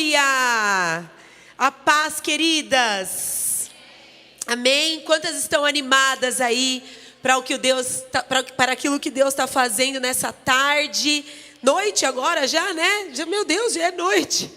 Aleluia! A paz, queridas. Amém? Quantas estão animadas aí para para aquilo que Deus está fazendo nessa tarde? Noite agora já, né? Meu Deus, já é noite.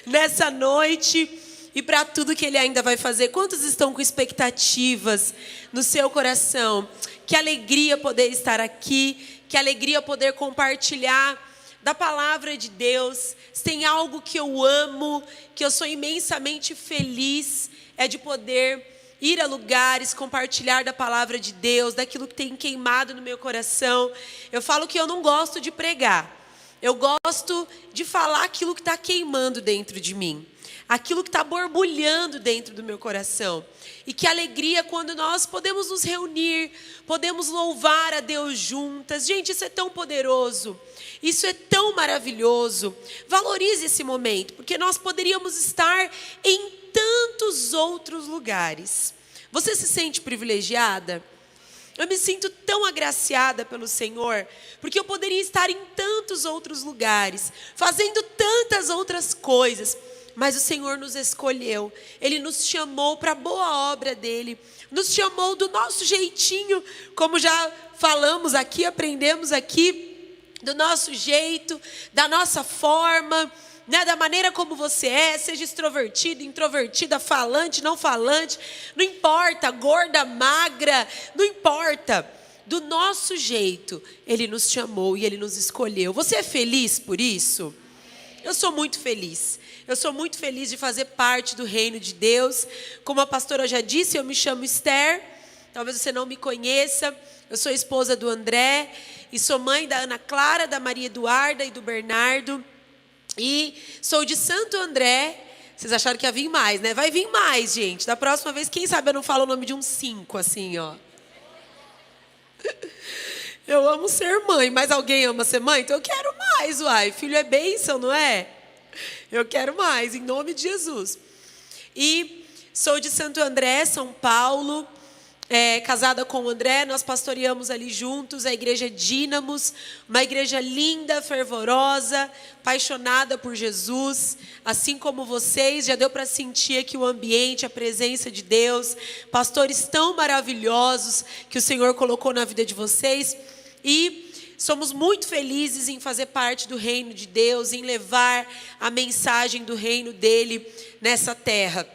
Nessa noite e para tudo que Ele ainda vai fazer. Quantos estão com expectativas no seu coração? Que alegria poder estar aqui, que alegria poder compartilhar da palavra de Deus. Se tem algo que eu amo, que eu sou imensamente feliz, é de poder ir a lugares, compartilhar da palavra de Deus, daquilo que tem queimado no meu coração. Eu falo que eu não gosto de pregar, eu gosto de falar aquilo que está queimando dentro de mim, aquilo que está borbulhando dentro do meu coração. E que alegria quando nós podemos nos reunir, podemos louvar a Deus juntas. Gente, isso é tão poderoso, isso é tão maravilhoso. Valorize esse momento, porque nós poderíamos estar em tantos outros lugares. Você se sente privilegiada? Eu me sinto tão agraciada pelo Senhor, porque eu poderia estar em tantos outros lugares, fazendo tantas outras coisas, mas o Senhor nos escolheu, Ele nos chamou para a boa obra dEle, nos chamou do nosso jeitinho, como já falamos aqui, aprendemos aqui, do nosso jeito, da nossa forma, né, da maneira como você é, seja extrovertido, introvertida, falante, não falante, não importa, gorda, magra, não importa, do nosso jeito, Ele nos chamou e Ele nos escolheu. Você é feliz por isso? Eu sou muito feliz. Eu sou muito feliz de fazer parte do reino de Deus. Como a pastora já disse, eu me chamo Esther. Talvez você não me conheça. Eu sou esposa do André e sou mãe da Ana Clara, da Maria Eduarda e do Bernardo. E sou de Santo André. Vocês acharam que ia vir mais, né? Vai vir mais, gente. Da próxima vez, quem sabe eu não falo o nome de uns 5, assim, ó. Eu amo ser mãe, mas alguém ama ser mãe? Então eu quero mais, uai. Filho é bênção, não é? Eu quero mais, em nome de Jesus. E sou de Santo André, São Paulo, casada com o André, nós pastoreamos ali juntos a igreja Dínamos, uma igreja linda, fervorosa, apaixonada por Jesus, assim como vocês, já deu para sentir aqui o ambiente, a presença de Deus, pastores tão maravilhosos que o Senhor colocou na vida de vocês, e somos muito felizes em fazer parte do reino de Deus, em levar a mensagem do reino dele nessa terra.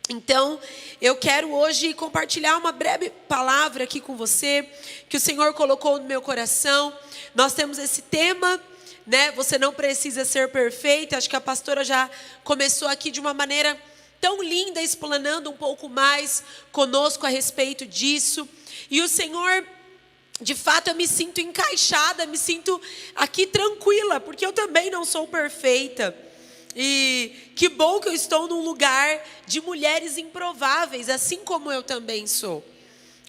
Então, eu quero hoje compartilhar uma breve palavra aqui com você, que o Senhor colocou no meu coração. Nós temos esse tema, né? Você não precisa ser perfeita. Acho que a pastora já começou aqui de uma maneira tão linda, explanando um pouco mais conosco a respeito disso. E o Senhor, de fato, eu me sinto encaixada, me sinto aqui tranquila, porque eu também não sou perfeita. E que bom que eu estou num lugar de mulheres improváveis, assim como eu também sou.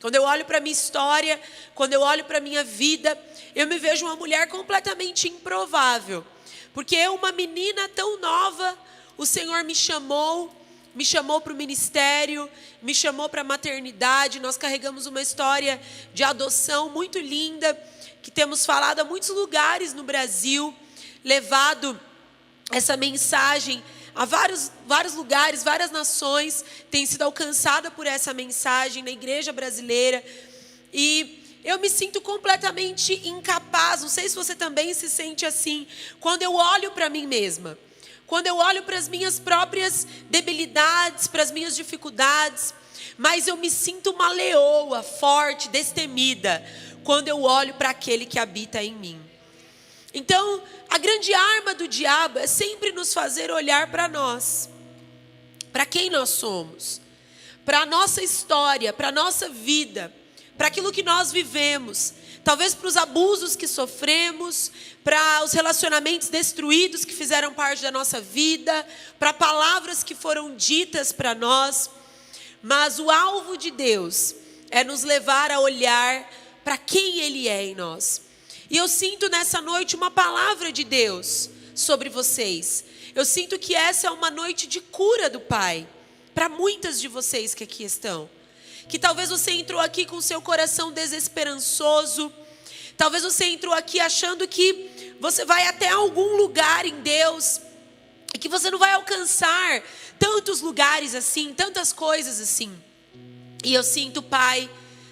Quando eu olho para a minha história, quando eu olho para a minha vida, eu me vejo uma mulher completamente improvável. Porque eu, uma menina tão nova, o Senhor me chamou para o ministério, me chamou para a maternidade. Nós carregamos uma história de adoção muito linda, que temos falado a muitos lugares no Brasil, levado essa mensagem a vários lugares, várias nações têm sido alcançadas por essa mensagem na igreja brasileira. E eu me sinto completamente incapaz, não sei se você também se sente assim, quando eu olho para mim mesma. Quando eu olho para as minhas próprias debilidades, para as minhas dificuldades, mas eu me sinto uma leoa forte, destemida, quando eu olho para aquele que habita em mim. Então, a grande arma do diabo é sempre nos fazer olhar para nós, para quem nós somos, para a nossa história, para a nossa vida, para aquilo que nós vivemos, talvez para os abusos que sofremos, para os relacionamentos destruídos que fizeram parte da nossa vida, para palavras que foram ditas para nós. Mas o alvo de Deus é nos levar a olhar para quem Ele é em nós. E eu sinto nessa noite uma palavra de Deus sobre vocês. Eu sinto que essa é uma noite de cura do Pai, para muitas de vocês que aqui estão. Que talvez você entrou aqui com o seu coração desesperançoso, talvez você entrou aqui achando que você vai até algum lugar em Deus E que você não vai alcançar tantos lugares assim, tantas coisas assim. E eu sinto, Pai,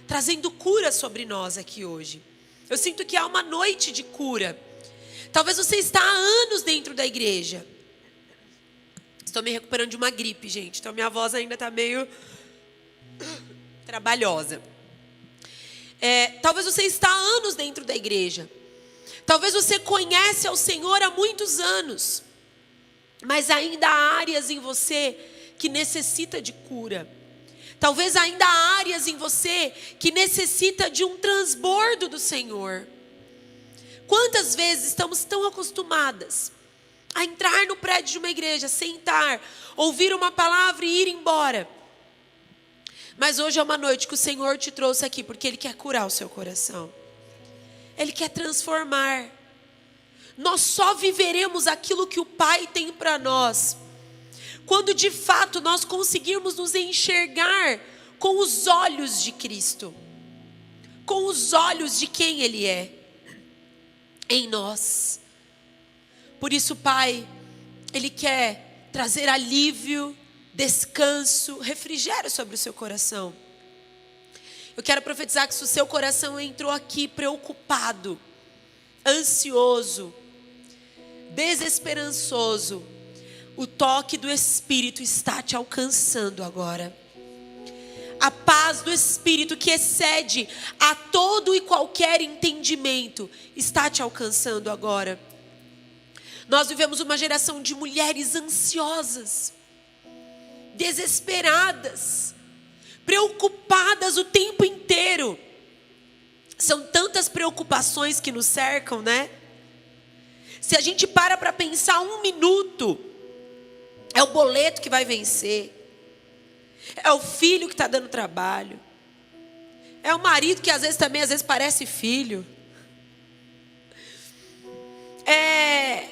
trazendo cura sobre nós aqui hoje. Eu sinto que há uma noite de cura. Talvez você está há anos dentro da igreja. Estou me recuperando de uma gripe, gente. Então minha voz ainda está meio trabalhosa. Talvez você está há anos dentro da igreja. Talvez você conhece ao Senhor há muitos anos. Mas ainda há áreas em você que necessita de cura. Talvez ainda há áreas em você que necessita de um transbordo do Senhor. Quantas vezes estamos tão acostumadas a entrar no prédio de uma igreja, sentar, ouvir uma palavra e ir embora. Mas hoje é uma noite que o Senhor te trouxe aqui porque Ele quer curar o seu coração. Ele quer transformar. Nós só viveremos aquilo que o Pai tem para nós quando de fato nós conseguirmos nos enxergar com os olhos de Cristo, com os olhos de quem Ele é em nós. Por isso, Pai, Ele quer trazer alívio, descanso, refrigério sobre o seu coração. Eu quero profetizar que se o seu coração entrou aqui preocupado, ansioso, desesperançoso, o toque do Espírito está te alcançando agora. A paz do Espírito que excede a todo e qualquer entendimento está te alcançando agora. Nós vivemos uma geração de mulheres ansiosas, desesperadas, preocupadas o tempo inteiro. São tantas preocupações que nos cercam, né? Se a gente para pensar um minuto, é o boleto que vai vencer, é o filho que está dando trabalho, é o marido que às vezes parece filho, é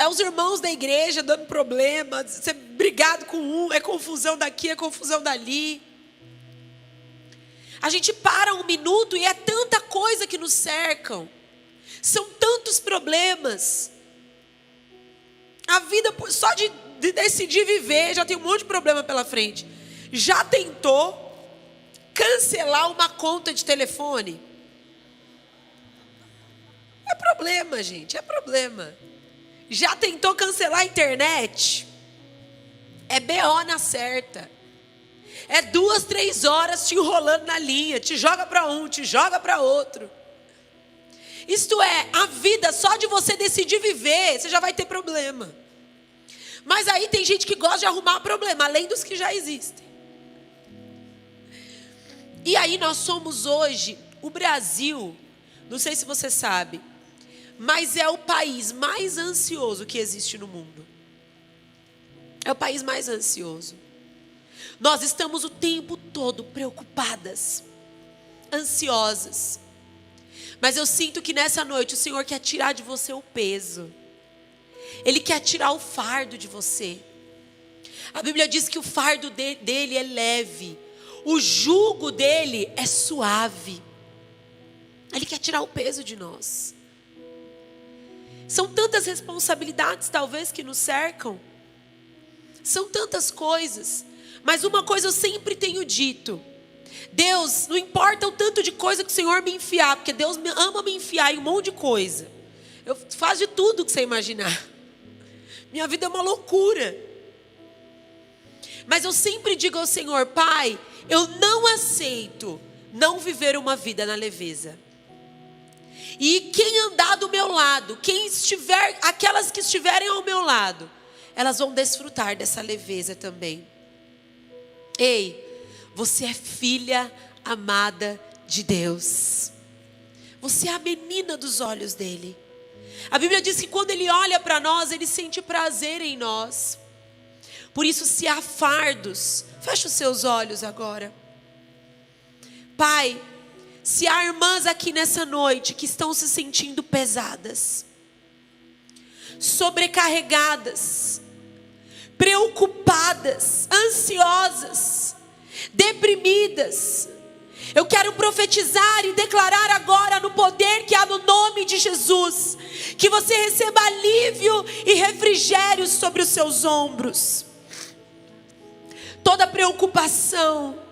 os irmãos da igreja dando problema, você brigado com um, é confusão daqui, é confusão dali. A gente para um minuto e é tanta coisa que nos cercam, são tantos problemas. A vida, só de decidir viver, já tem um monte de problema pela frente. Já tentou cancelar uma conta de telefone? É problema, gente, é problema. Já tentou cancelar a internet? É BO na certa. É 2, 3 horas te enrolando na linha. Te joga para um, te joga para outro. Isto é, a vida, só de você decidir viver, você já vai ter problema. Mas aí tem gente que gosta de arrumar problema, além dos que já existem. E aí nós somos hoje, o Brasil, não sei se você sabe, mas é o país mais ansioso que existe no mundo. É o país mais ansioso. Nós estamos o tempo todo preocupadas, ansiosas. Mas eu sinto que nessa noite o Senhor quer tirar de você o peso. Ele quer tirar o fardo de você. A Bíblia diz que o fardo dele é leve. O jugo dele é suave. Ele quer tirar o peso de nós. São tantas responsabilidades talvez que nos cercam. São tantas coisas. Mas uma coisa eu sempre tenho dito. Deus, não importa o tanto de coisa que o Senhor me enfiar, porque Deus ama me enfiar em um monte de coisa. Eu faço de tudo que você imaginar. Minha vida é uma loucura. Mas eu sempre digo ao Senhor, Pai, eu não aceito não viver uma vida na leveza. E quem andar do meu lado, aquelas que estiverem ao meu lado, elas vão desfrutar dessa leveza também. Ei, você é filha amada de Deus. Você é a menina dos olhos dele. A Bíblia diz que quando ele olha para nós, ele sente prazer em nós. Por isso, se há fardos, fecha os seus olhos agora. Pai, se há irmãs aqui nessa noite que estão se sentindo pesadas, sobrecarregadas, preocupadas, ansiosas, deprimidas, Eu quero profetizar e declarar agora no poder que há no nome de Jesus, que você receba alívio e refrigério sobre os seus ombros. Toda preocupação,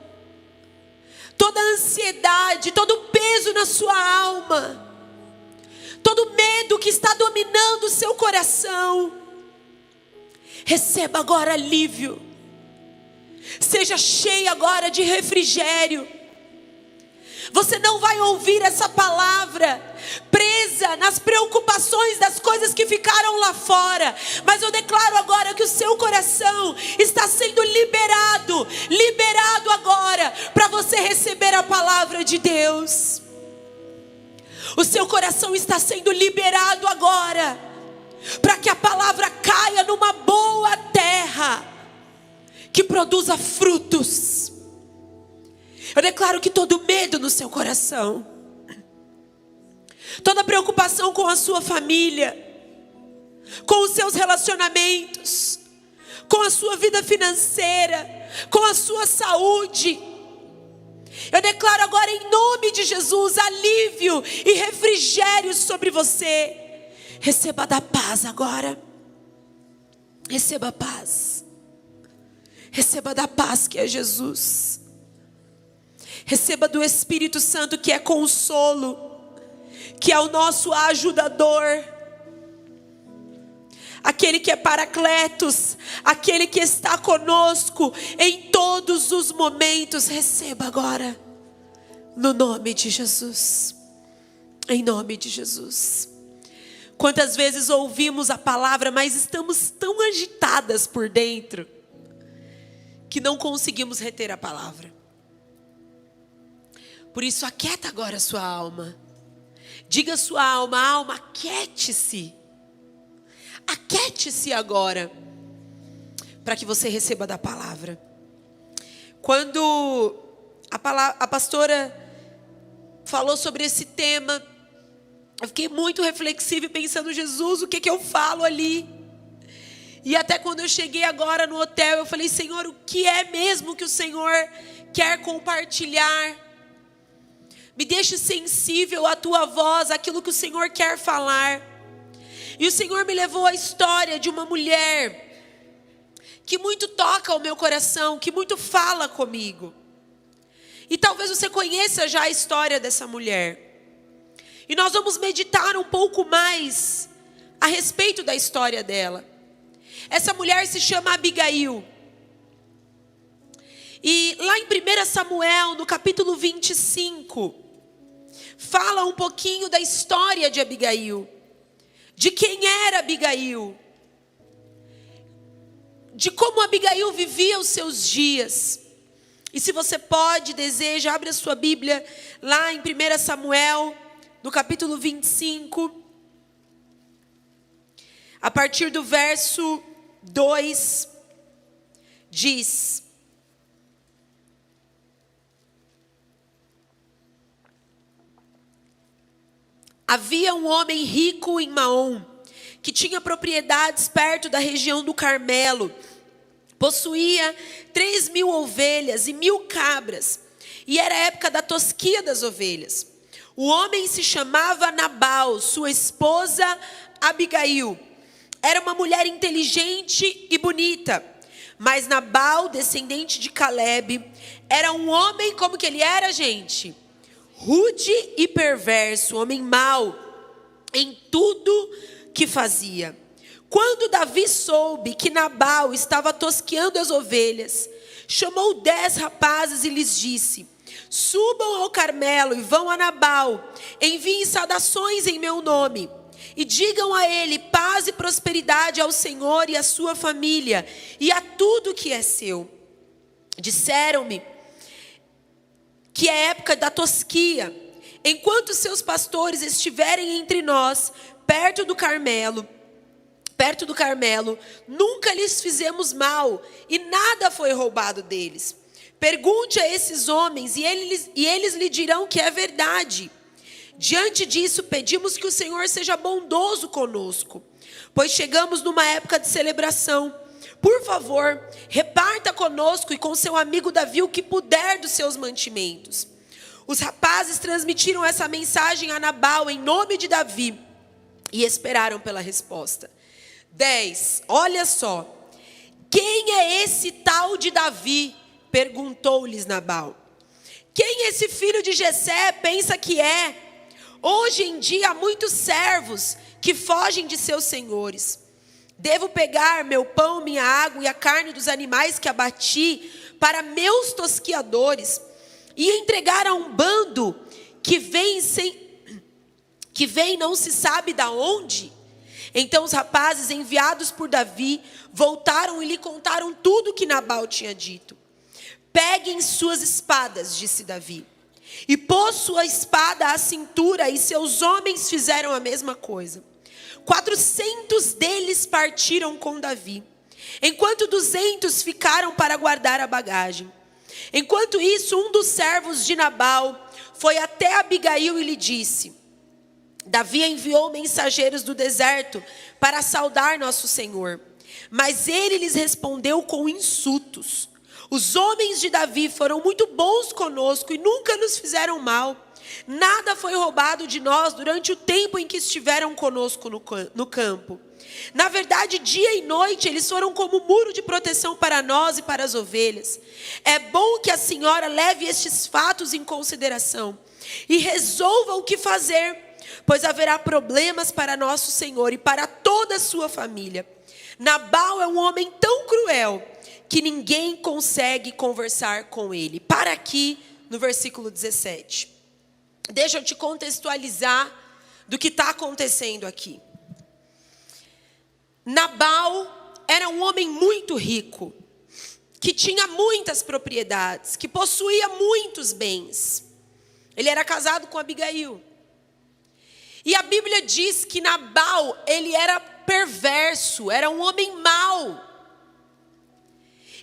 toda ansiedade, todo peso na sua alma, todo medo que está dominando o seu coração, receba agora alívio. Seja cheio agora de refrigério. Você não vai ouvir essa palavra presa nas preocupações das coisas que ficaram lá fora, mas eu declaro agora que o seu coração está sendo liberado agora, para você receber a palavra de Deus. O seu coração está sendo liberado agora, para que a palavra caia numa boa terra, que produza frutos. Eu declaro que todo medo no seu coração, toda preocupação com a sua família, com os seus relacionamentos, com a sua vida financeira, com a sua saúde, eu declaro agora em nome de Jesus alívio e refrigério sobre você. Receba da paz agora. Receba a paz. Receba da paz que é Jesus. Receba do Espírito Santo, que é consolo, que é o nosso ajudador, aquele que é Paracletos, aquele que está conosco em todos os momentos. Receba agora, no nome de Jesus, em nome de Jesus. Quantas vezes ouvimos a palavra, mas estamos tão agitadas por dentro, que não conseguimos reter a palavra. Por isso, aquieta agora a sua alma. Diga à sua alma: alma, aquiete-se. Aquiete-se agora, para que você receba da palavra. Quando a pastora falou sobre esse tema, eu fiquei muito reflexiva e pensando: Jesus, o que eu falo ali? E até quando eu cheguei agora no hotel, eu falei: Senhor, o que é mesmo que o Senhor quer compartilhar? Me deixe sensível à tua voz, àquilo que o Senhor quer falar. E o Senhor me levou à história de uma mulher que muito toca o meu coração, que muito fala comigo. E talvez você conheça já a história dessa mulher. E nós vamos meditar um pouco mais a respeito da história dela. Essa mulher se chama Abigail. E lá em 1 Samuel, no capítulo 25, fala um pouquinho da história de Abigail. De quem era Abigail. De como Abigail vivia os seus dias. E se você pode, deseja, abre a sua Bíblia lá em 1 Samuel, no capítulo 25. A partir do verso 2, diz: havia um homem rico em Maom, que tinha propriedades perto da região do Carmelo. Possuía 3.000 ovelhas e 1.000 cabras, e era a época da tosquia das ovelhas. O homem se chamava Nabal, sua esposa Abigail. Era uma mulher inteligente e bonita, mas Nabal, descendente de Caleb, era um homem, como que ele era, gente? Rude e perverso, homem mau em tudo que fazia. Quando Davi soube que Nabal estava tosqueando as ovelhas, chamou 10 rapazes e lhes disse: subam ao Carmelo e vão a Nabal, enviem saudações em meu nome, e digam a ele: paz e prosperidade ao Senhor e à sua família, e a tudo que é seu. Disseram-me que é época da tosquia. Enquanto seus pastores estiverem entre nós, perto do Carmelo, nunca lhes fizemos mal, e nada foi roubado deles. Pergunte a esses homens, e eles lhe dirão que é verdade. Diante disso, pedimos que o Senhor seja bondoso conosco, pois chegamos numa época de celebração. Por favor, reparta conosco e com seu amigo Davi o que puder dos seus mantimentos. Os rapazes transmitiram essa mensagem a Nabal em nome de Davi e esperaram pela resposta. 10. Olha só. Quem é esse tal de Davi? Perguntou-lhes Nabal. Quem esse filho de Jessé pensa que é? Hoje em dia há muitos servos que fogem de seus senhores. Devo pegar meu pão, minha água e a carne dos animais que abati para meus tosquiadores e entregar a um bando que vem não se sabe da onde? Então os rapazes enviados por Davi voltaram e lhe contaram tudo o que Nabal tinha dito. Peguem suas espadas, disse Davi. E pôs sua espada à cintura, e seus homens fizeram a mesma coisa. 400 deles partiram com Davi, enquanto 200 ficaram para guardar a bagagem. Enquanto isso, um dos servos de Nabal foi até Abigail e lhe disse: Davi enviou mensageiros do deserto para saudar nosso senhor. Mas ele lhes respondeu com insultos. Os homens de Davi foram muito bons conosco e nunca nos fizeram mal. Nada foi roubado de nós durante o tempo em que estiveram conosco no campo. Na verdade, dia e noite eles foram como muro de proteção para nós e para as ovelhas. É bom que a senhora leve estes fatos em consideração e resolva o que fazer, pois haverá problemas para nosso Senhor e para toda a sua família. Nabal é um homem tão cruel que ninguém consegue conversar com ele. Para aqui no versículo 17. Deixa eu te contextualizar do que está acontecendo aqui. Nabal era um homem muito rico, que tinha muitas propriedades, que possuía muitos bens. Ele era casado com Abigail. E a Bíblia diz que Nabal, ele era perverso, era um homem mau.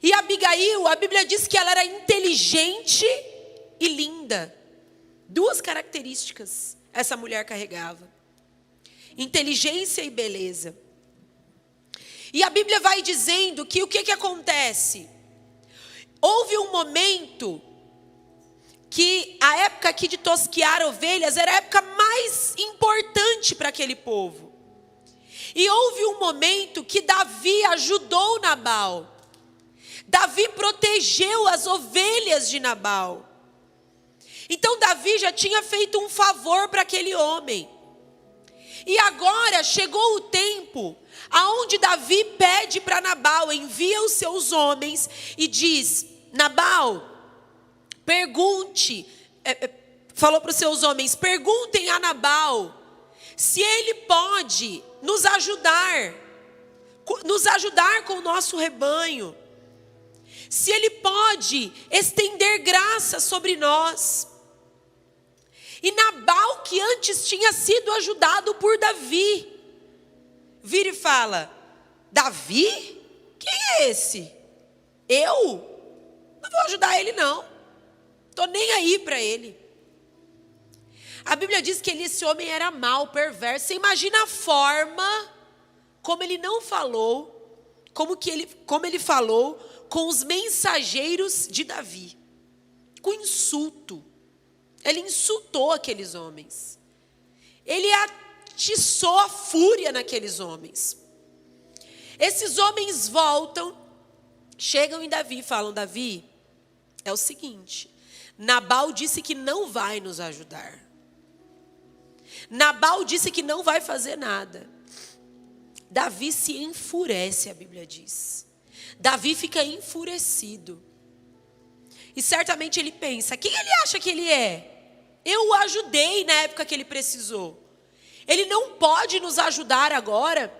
E Abigail, a Bíblia diz que ela era inteligente e linda. Duas características essa mulher carregava: inteligência e beleza. E a Bíblia vai dizendo que o que acontece? Houve um momento que a época aqui de tosquiar ovelhas era a época mais importante para aquele povo. E houve um momento que Davi ajudou Nabal. Davi protegeu as ovelhas de Nabal. Então Davi já tinha feito um favor para aquele homem. E agora chegou o tempo aonde Davi pede para Nabal, envia os seus homens e diz: Nabal, pergunte, falou para os seus homens, perguntem a Nabal se ele pode nos ajudar com o nosso rebanho, se ele pode estender graça sobre nós. E Nabal, que antes tinha sido ajudado por Davi, vira e fala: Davi? Quem é esse? Eu? Não vou ajudar ele não. Estou nem aí para ele. A Bíblia diz que esse homem era mau, perverso. Você imagina a forma como ele não falou, como ele falou com os mensageiros de Davi. Com insulto. Ele insultou aqueles homens. Ele atiçou a fúria naqueles homens. Esses homens voltam, chegam em Davi e falam: Davi, é o seguinte, Nabal disse que não vai nos ajudar. Nabal disse que não vai fazer nada. Davi se enfurece, a Bíblia diz. Davi fica enfurecido. E certamente ele pensa: quem ele acha que ele é? Eu o ajudei na época que ele precisou. Ele não pode nos ajudar agora.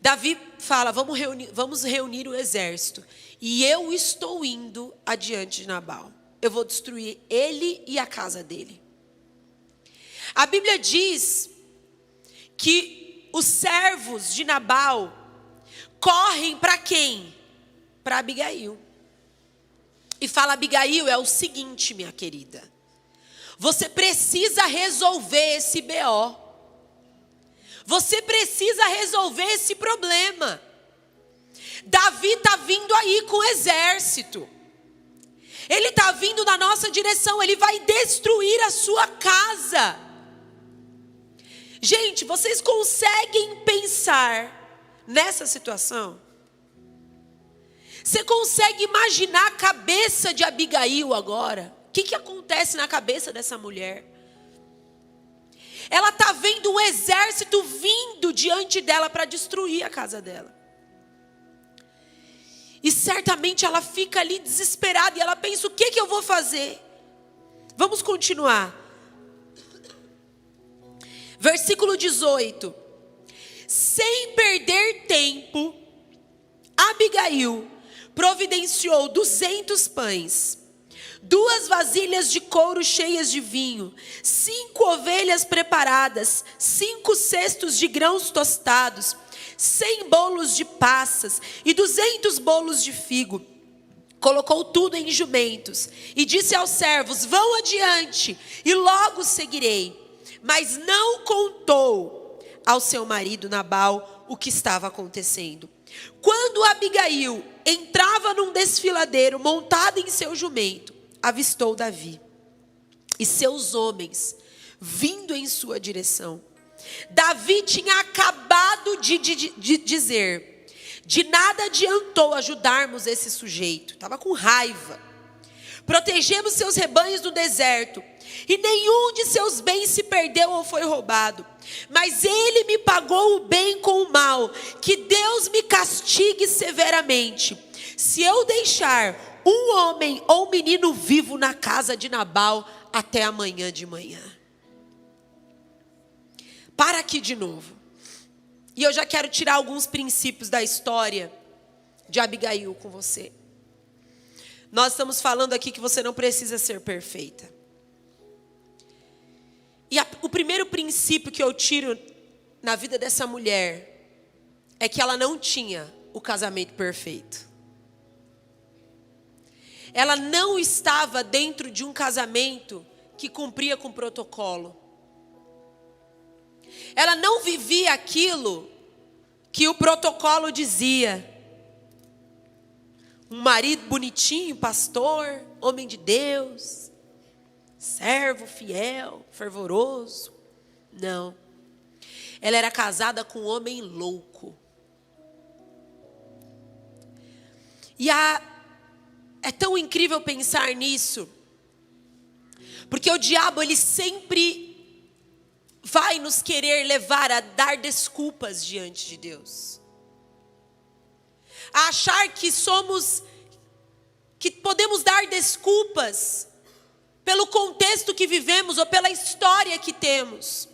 Davi fala: vamos reunir o exército. E eu estou indo adiante de Nabal. Eu vou destruir ele e a casa dele. A Bíblia diz que os servos de Nabal correm para quem? Para Abigail. E fala: Abigail, é o seguinte, minha querida. Você precisa resolver esse BO. Você precisa resolver esse problema. Davi está vindo aí com o exército. Ele está vindo na nossa direção, ele vai destruir a sua casa. Gente, vocês conseguem pensar nessa situação? Você consegue imaginar a cabeça de Abigail agora? O que acontece na cabeça dessa mulher? Ela está vendo um exército vindo diante dela para destruir a casa dela. E certamente ela fica ali desesperada e ela pensa, o que eu vou fazer? Vamos continuar. Versículo 18. Sem perder tempo, Abigail providenciou 200 pães, 2 vasilhas de couro cheias de vinho, 5 ovelhas preparadas, 5 cestos de grãos tostados, 100 bolos de passas e 200 bolos de figo. Colocou tudo em jumentos e disse aos servos, vão adiante e logo seguirei. Mas não contou ao seu marido Nabal o que estava acontecendo. Quando Abigail entrava num desfiladeiro montada em seu jumento, avistou Davi e seus homens vindo em sua direção. Davi tinha acabado de dizer, de nada adiantou ajudarmos esse sujeito, estava com raiva. Protegemos seus rebanhos no deserto, e nenhum de seus bens se perdeu ou foi roubado. Mas ele me pagou o bem com o mal, que Deus me castigue severamente, se eu deixar um homem ou menino vivo na casa de Nabal até amanhã de manhã. Para aqui de novo. E eu já quero tirar alguns princípios da história de Abigail com você. Nós estamos falando aqui que você não precisa ser perfeita. E o primeiro princípio que eu tiro na vida dessa mulher é que ela não tinha o casamento perfeito. Ela não estava dentro de um casamento que cumpria com o protocolo. Ela não vivia aquilo que o protocolo dizia. Um marido bonitinho, pastor, homem de Deus, servo, fiel, fervoroso. Não. Ela era casada com um homem louco. E é tão incrível pensar nisso, porque o diabo, ele sempre vai nos querer levar a dar desculpas diante de Deus. A achar que podemos dar desculpas pelo contexto que vivemos ou pela história que temos.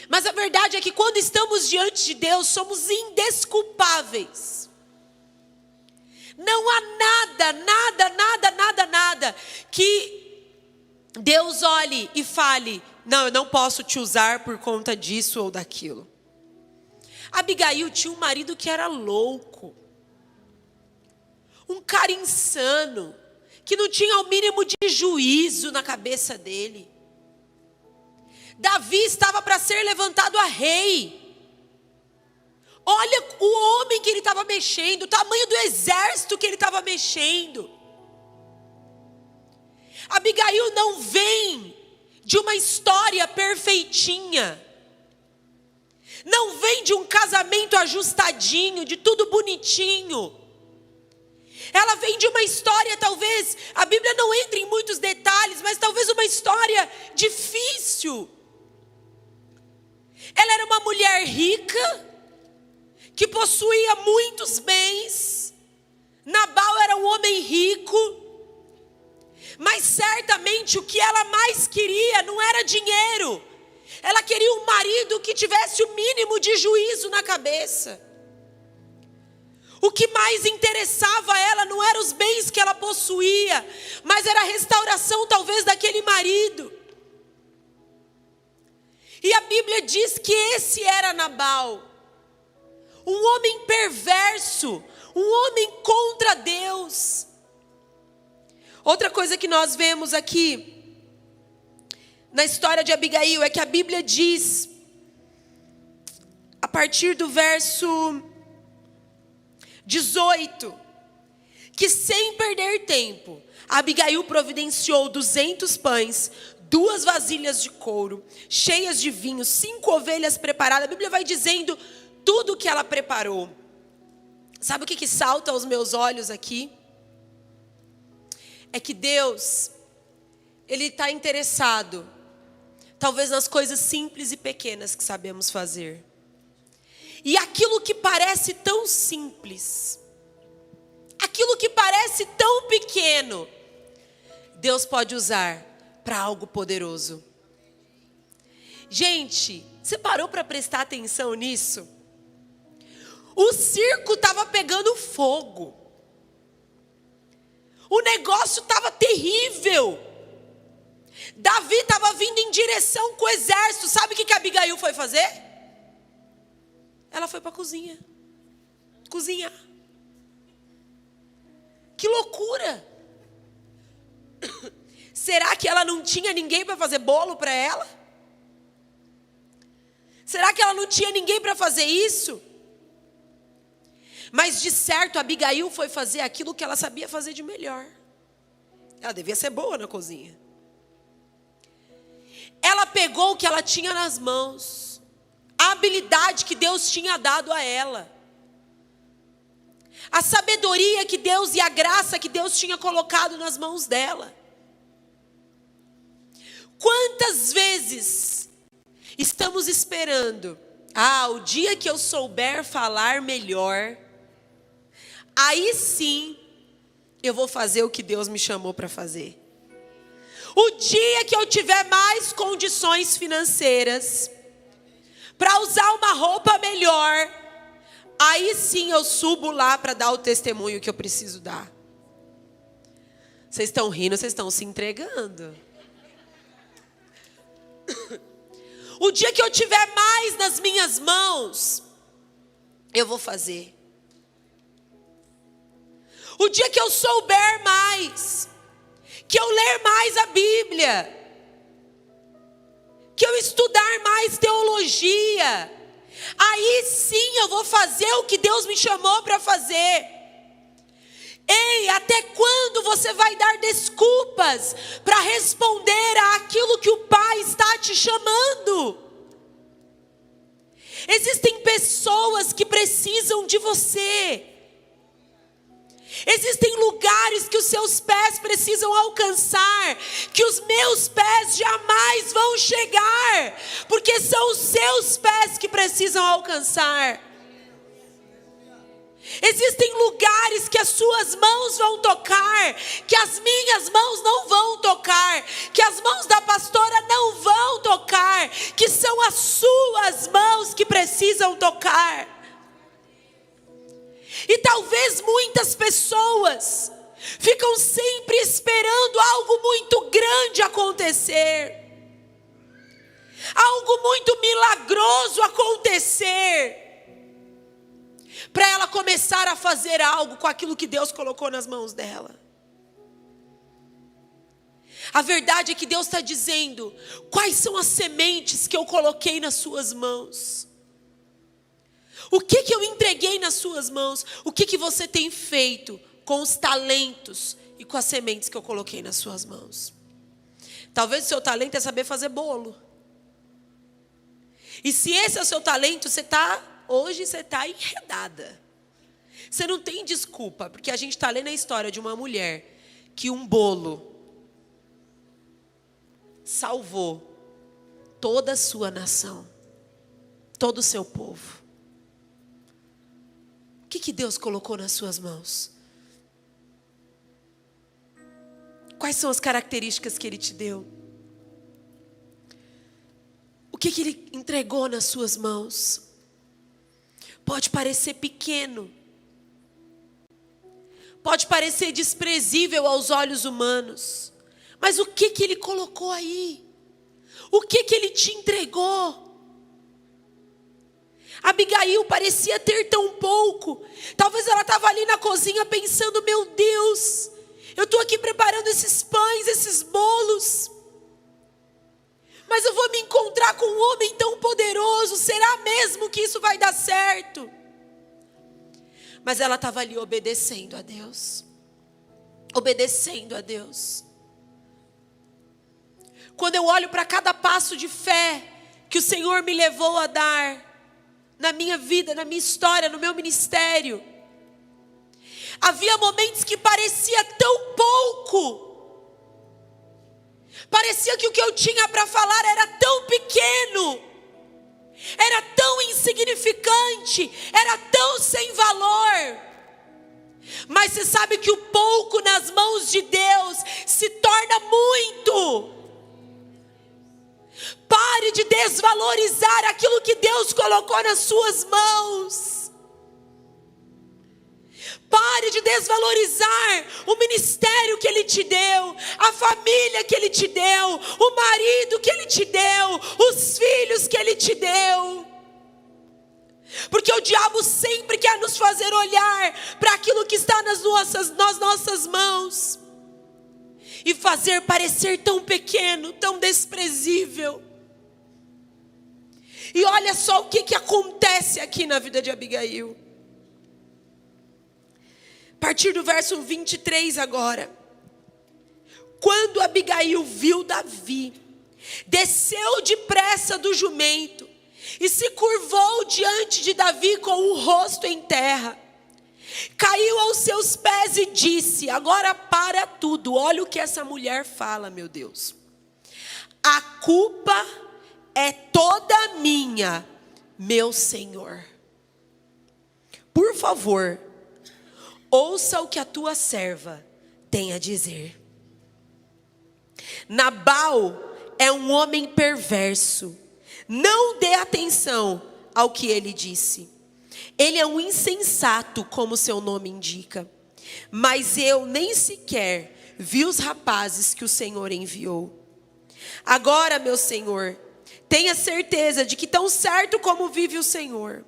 Mas a verdade é que quando estamos diante de Deus, somos indesculpáveis. Não há nada que Deus olhe e fale, não, eu não posso te usar por conta disso ou daquilo. Abigail tinha um marido que era louco. Um cara insano, que não tinha o mínimo de juízo na cabeça dele. Davi estava para ser levantado a rei. Olha o homem que ele estava mexendo, o tamanho do exército que ele estava mexendo. Abigail não vem de uma história perfeitinha. Não vem de um casamento ajustadinho, de tudo bonitinho. Ela vem de uma história, talvez, a Bíblia não entra em muitos detalhes, mas talvez uma história difícil. Ela era uma mulher rica, que possuía muitos bens. Nabal era um homem rico, mas certamente o que ela mais queria não era dinheiro. Ela queria um marido que tivesse o mínimo de juízo na cabeça. O que mais interessava a ela não eram os bens que ela possuía, mas era a restauração talvez daquele marido. E a Bíblia diz que esse era Nabal. Um homem perverso, um homem contra Deus. Outra coisa que nós vemos aqui na história de Abigail é que a Bíblia diz, a partir do verso 18, que sem perder tempo, Abigail providenciou 200 pães, 2 vasilhas de couro, cheias de vinho, 5 ovelhas preparadas. A Bíblia vai dizendo tudo o que ela preparou. Sabe o que salta aos meus olhos aqui? É que Deus, Ele está interessado, talvez nas coisas simples e pequenas que sabemos fazer. E aquilo que parece tão simples, aquilo que parece tão pequeno, Deus pode usar para algo poderoso. Gente, você parou para prestar atenção nisso? O circo estava pegando fogo. O negócio estava terrível. Davi estava vindo em direção com o exército. Sabe o que a Abigail foi fazer? Ela foi para a cozinha. Cozinhar. Que loucura. Será que ela não tinha ninguém para fazer bolo para ela? Será que ela não tinha ninguém para fazer isso? Mas de certo, Abigail foi fazer aquilo que ela sabia fazer de melhor. Ela devia ser boa na cozinha. Ela pegou o que ela tinha nas mãos, a habilidade que Deus tinha dado a ela, a sabedoria que Deus e a graça que Deus tinha colocado nas mãos dela. Quantas vezes estamos esperando, o dia que eu souber falar melhor, aí sim eu vou fazer o que Deus me chamou para fazer. O dia que eu tiver mais condições financeiras para usar uma roupa melhor, aí sim eu subo lá para dar o testemunho que eu preciso dar. Vocês estão rindo, vocês estão se entregando. O dia que eu tiver mais nas minhas mãos, eu vou fazer. O dia que eu souber mais, que eu ler mais a Bíblia, que eu estudar mais teologia, aí sim eu vou fazer o que Deus me chamou para fazer. Ei, até quando você vai dar desculpas para responder àquilo que o Pai está te chamando? Existem pessoas que precisam de você. Existem lugares que os seus pés precisam alcançar, que os meus pés jamais vão chegar, porque são os seus pés que precisam alcançar. Existem lugares que as suas mãos vão tocar, que as minhas mãos não vão tocar, que as mãos da pastora não vão tocar, que são as suas mãos que precisam tocar. E talvez muitas pessoas ficam sempre esperando algo muito grande acontecer, algo muito milagroso acontecer, para ela começar a fazer algo com aquilo que Deus colocou nas mãos dela. A verdade é que Deus está dizendo: quais são as sementes que eu coloquei nas suas mãos? O que eu entreguei nas suas mãos? O que você tem feito com os talentos e com as sementes que eu coloquei nas suas mãos? Talvez o seu talento é saber fazer bolo. E se esse é o seu talento, hoje você está enredada. Você não tem desculpa, porque a gente está lendo a história de uma mulher que um bolo salvou toda a sua nação, todo o seu povo. O que Deus colocou nas suas mãos? Quais são as características que Ele te deu? O que Ele entregou nas suas mãos? Pode parecer pequeno, pode parecer desprezível aos olhos humanos, mas o que Ele colocou aí? O que Ele te entregou? Abigail parecia ter tão pouco. Talvez ela estava ali na cozinha pensando: meu Deus, eu estou aqui preparando esses pães, esses bolos, mas eu vou me encontrar com um homem tão poderoso, será mesmo que isso vai dar certo? Mas ela estava ali obedecendo a Deus. obedecendo a Deus. Quando eu olho para cada passo de fé que o Senhor me levou a dar, na minha vida, na minha história, no meu ministério, havia momentos que parecia tão pouco, parecia que o que eu tinha para falar era tão pequeno, era tão insignificante, era tão sem valor. Mas você sabe que o pouco nas mãos de Deus se torna muito. Pare de desvalorizar aquilo que Deus colocou nas suas mãos. Pare de desvalorizar o ministério que Ele te deu, a família que Ele te deu, o marido que Ele te deu, os filhos que Ele te deu. Porque o diabo sempre quer nos fazer olhar para aquilo que está nas nossas mãos e fazer parecer tão pequeno, tão desprezível. E olha só o que acontece aqui na vida de Abigail. A partir do verso 23 agora. Quando Abigail viu Davi, desceu depressa do jumento e se curvou diante de Davi com o rosto em terra. Caiu aos seus pés e disse: agora para tudo. Olha o que essa mulher fala, meu Deus. A culpa é toda minha, meu Senhor. Por favor, ouça o que a tua serva tem a dizer. Nabal é um homem perverso. Não dê atenção ao que ele disse. Ele é um insensato, como seu nome indica. Mas eu nem sequer vi os rapazes que o Senhor enviou. Agora, meu Senhor, tenha certeza de que tão certo como vive o Senhor,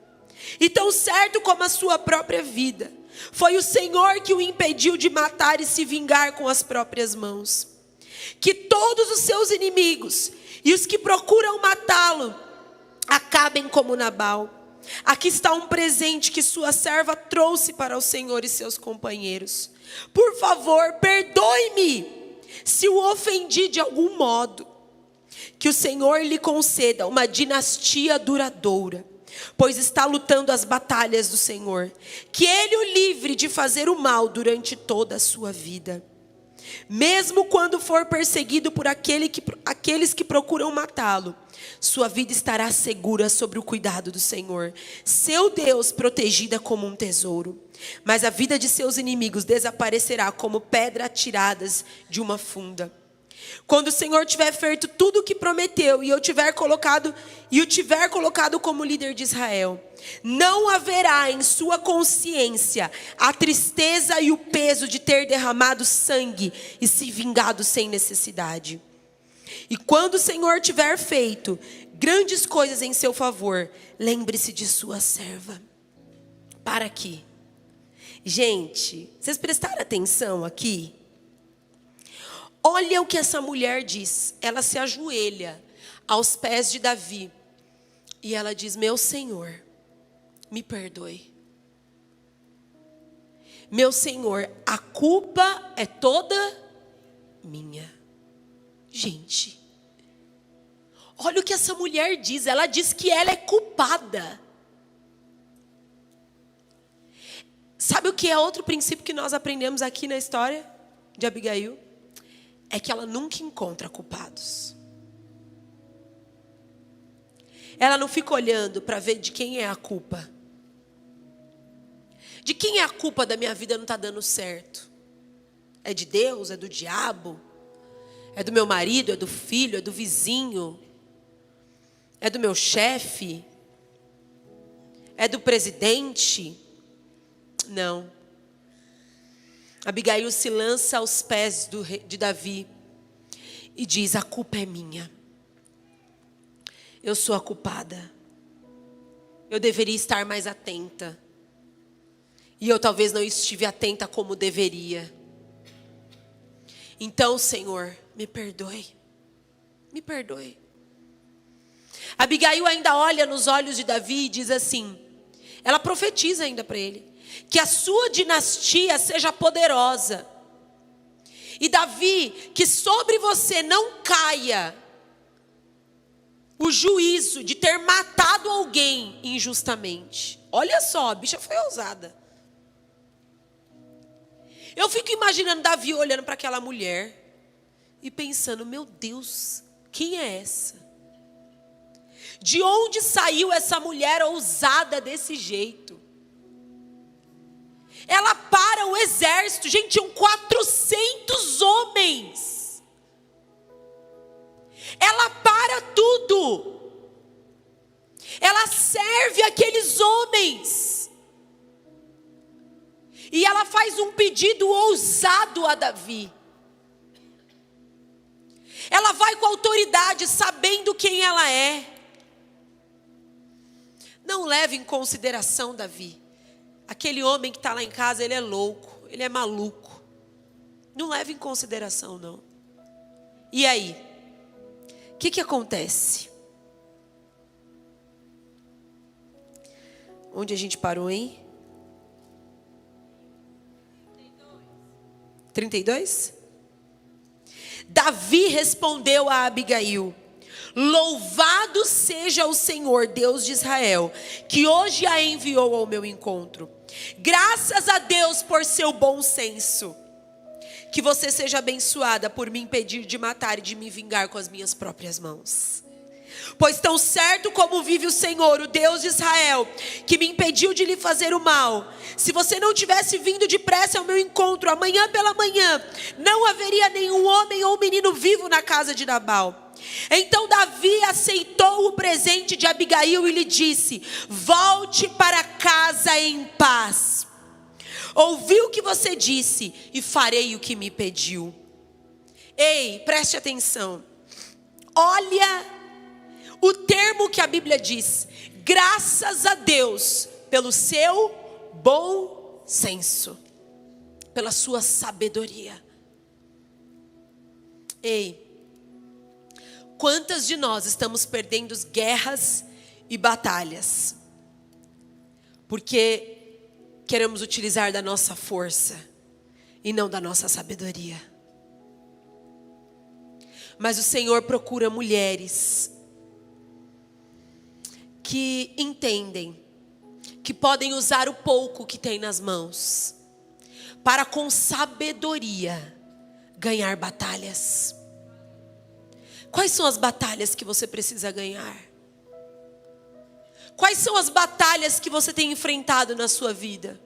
e tão certo como a sua própria vida, foi o Senhor que o impediu de matar e se vingar com as próprias mãos. Que todos os seus inimigos e os que procuram matá-lo acabem como Nabal. Aqui está um presente que sua serva trouxe para o Senhor e seus companheiros. Por favor, perdoe-me se o ofendi de algum modo. Que o Senhor lhe conceda uma dinastia duradoura, pois está lutando as batalhas do Senhor. Que Ele o livre de fazer o mal durante toda a sua vida. Mesmo quando for perseguido por aqueles que procuram matá-lo, sua vida estará segura sob o cuidado do Senhor, seu Deus, protegida como um tesouro. Mas a vida de seus inimigos desaparecerá como pedra atiradas de uma funda. Quando o Senhor tiver feito tudo o que prometeu e o tiver colocado como líder de Israel, não haverá em sua consciência a tristeza e o peso de ter derramado sangue e se vingado sem necessidade. E quando o Senhor tiver feito grandes coisas em seu favor, lembre-se de sua serva. Para aqui. Gente, vocês prestaram atenção aqui? Olha o que essa mulher diz. Ela se ajoelha aos pés de Davi. E ela diz: meu Senhor, me perdoe. Meu Senhor, a culpa é toda minha. Gente, olha o que essa mulher diz. Ela diz que ela é culpada. Sabe o que é outro princípio que nós aprendemos aqui na história de Abigail? É que ela nunca encontra culpados. Ela não fica olhando para ver de quem é a culpa. De quem é a culpa da minha vida não está dando certo? É de Deus? É do diabo? É do meu marido? É do filho? É do vizinho? É do meu chefe? É do presidente? Não. Abigail se lança aos pés de Davi e diz: a culpa é minha. Eu sou a culpada. Eu deveria estar mais atenta. E eu talvez não estive atenta como deveria. Então, Senhor, me perdoe. Me perdoe. Abigail ainda olha nos olhos de Davi e diz assim, ela profetiza ainda para ele: que a sua dinastia seja poderosa. E Davi, que sobre você não caia o juízo de ter matado alguém injustamente. Olha só, a bicha foi ousada. Eu fico imaginando Davi olhando para aquela mulher e pensando, meu Deus, quem é essa? De onde saiu essa mulher ousada desse jeito? Ela para o exército, gente, tinham 400 homens. Ela para tudo. Ela serve aqueles homens. E ela faz um pedido ousado a Davi. Ela vai com autoridade, sabendo quem ela é. Não leve em consideração, Davi. Aquele homem que está lá em casa, ele é louco, ele é maluco. Não leve em consideração, não. E aí? O que acontece? Onde a gente parou, hein? 32? Davi respondeu a Abigail: louvado seja o Senhor, Deus de Israel, que hoje a enviou ao meu encontro. Graças a Deus por seu bom senso. Que você seja abençoada por me impedir de matar e de me vingar com as minhas próprias mãos. Pois tão certo como vive o Senhor, o Deus de Israel, que me impediu de lhe fazer o mal, se você não tivesse vindo depressa ao meu encontro amanhã pela manhã, não haveria nenhum homem ou menino vivo na casa de Nabal. Então Davi aceitou o presente de Abigail e lhe disse: volte para casa em paz. Ouvi o que você disse e farei o que me pediu. Ei, preste atenção. Olha o termo que a Bíblia diz: graças a Deus pelo seu bom senso, pela sua sabedoria. Ei, quantas de nós estamos perdendo guerras e batalhas porque queremos utilizar da nossa força e não da nossa sabedoria? Mas o Senhor procura mulheres que entendem que podem usar o pouco que tem nas mãos para com sabedoria ganhar batalhas. Quais são as batalhas que você precisa ganhar? Quais são as batalhas que você tem enfrentado na sua vida?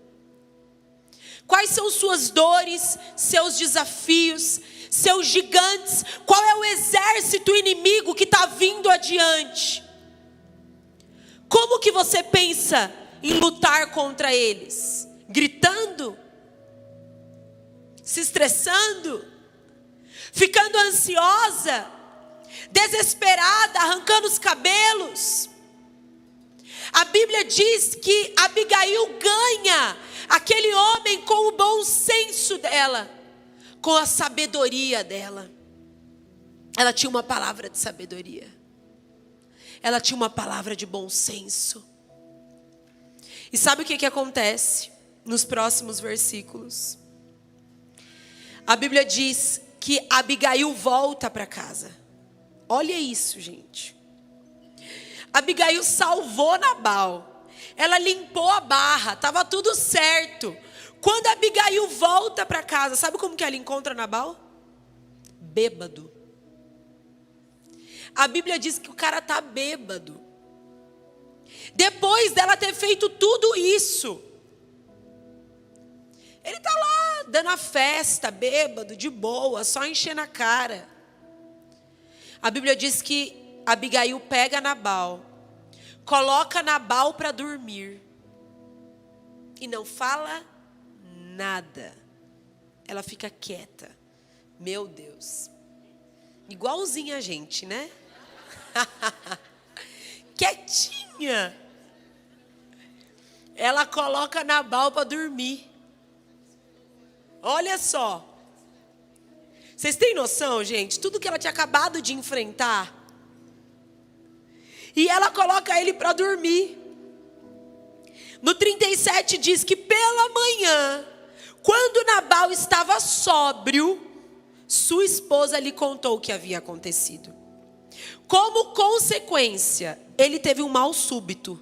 Quais são suas dores, seus desafios, seus gigantes? Qual é o exército inimigo que está vindo adiante? Como que você pensa em lutar contra eles? Gritando? Se estressando? Ficando ansiosa? Desesperada? Arrancando os cabelos? A Bíblia diz que Abigail ganha aquele homem com o bom senso dela, com a sabedoria dela. Ela tinha uma palavra de sabedoria. Ela tinha uma palavra de bom senso. E sabe o que acontece nos próximos versículos? A Bíblia diz que Abigail volta para casa. Olha isso, gente. Abigail salvou Nabal. Ela limpou a barra, estava tudo certo. Quando Abigail volta para casa, sabe como que ela encontra Nabal? Bêbado. A Bíblia diz que o cara está bêbado. Depois dela ter feito tudo isso, ele está lá dando a festa, bêbado, de boa, só enchendo a cara. A Bíblia diz que Abigail pega Nabal, coloca Nabal para dormir e não fala nada. Ela fica quieta. Meu Deus. Igualzinha a gente, né? Quietinha. Ela coloca Nabal para dormir. Olha só. Vocês têm noção, gente? Tudo que ela tinha acabado de enfrentar. E ela coloca ele para dormir. No 37 diz que pela manhã, quando Nabal estava sóbrio, sua esposa lhe contou o que havia acontecido. Como consequência, ele teve um mal súbito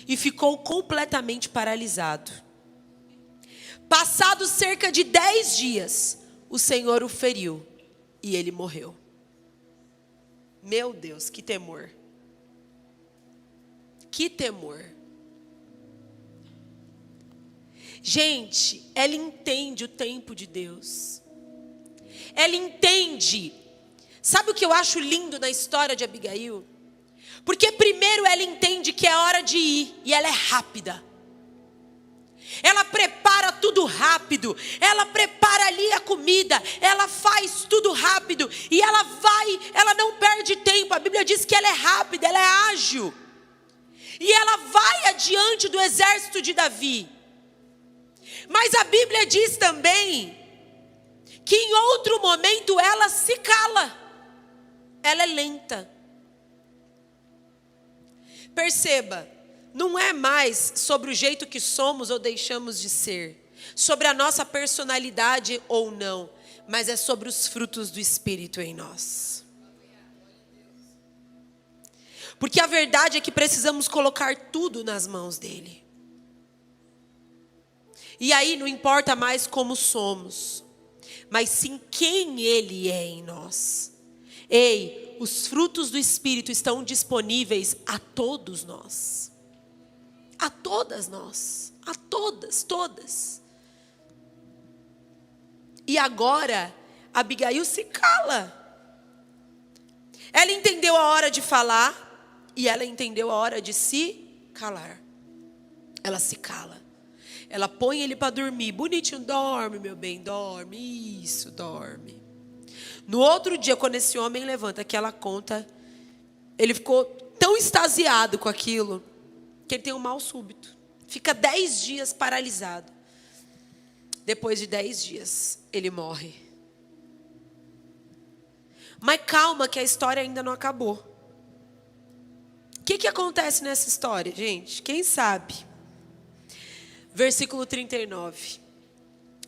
e ficou completamente paralisado. Passados cerca de 10 dias, o Senhor o feriu e ele morreu. Meu Deus, que temor. Que temor. Gente, ela entende o tempo de Deus. Ela entende. Sabe o que eu acho lindo na história de Abigail? Porque primeiro ela entende que é hora de ir e ela é rápida. Ela prepara tudo rápido. Ela prepara ali a comida. Ela faz tudo rápido. E ela vai, ela não perde tempo. A Bíblia diz que ela é rápida, ela é ágil. E ela vai adiante do exército de Davi. Mas a Bíblia diz também que em outro momento ela se cala. Ela é lenta. Perceba, não é mais sobre o jeito que somos ou deixamos de ser, sobre a nossa personalidade ou não, mas é sobre os frutos do Espírito em nós. Porque a verdade é que precisamos colocar tudo nas mãos dele. E aí não importa mais como somos, mas sim quem ele é em nós. Ei, os frutos do Espírito estão disponíveis a todos nós. A todas nós. A todas, todas. E agora, Abigail se cala. Ela entendeu a hora de falar e ela entendeu a hora de se calar. Ela se cala. Ela põe ele para dormir. Bonitinho, dorme, meu bem, dorme. Isso, dorme. No outro dia, quando esse homem levanta, que ela conta, ele ficou tão extasiado com aquilo, que ele tem um mal súbito. Fica 10 dias paralisado. Depois de 10 dias, ele morre. Mas calma, que a história ainda não acabou. O que acontece nessa história, gente? Quem sabe? Versículo 39.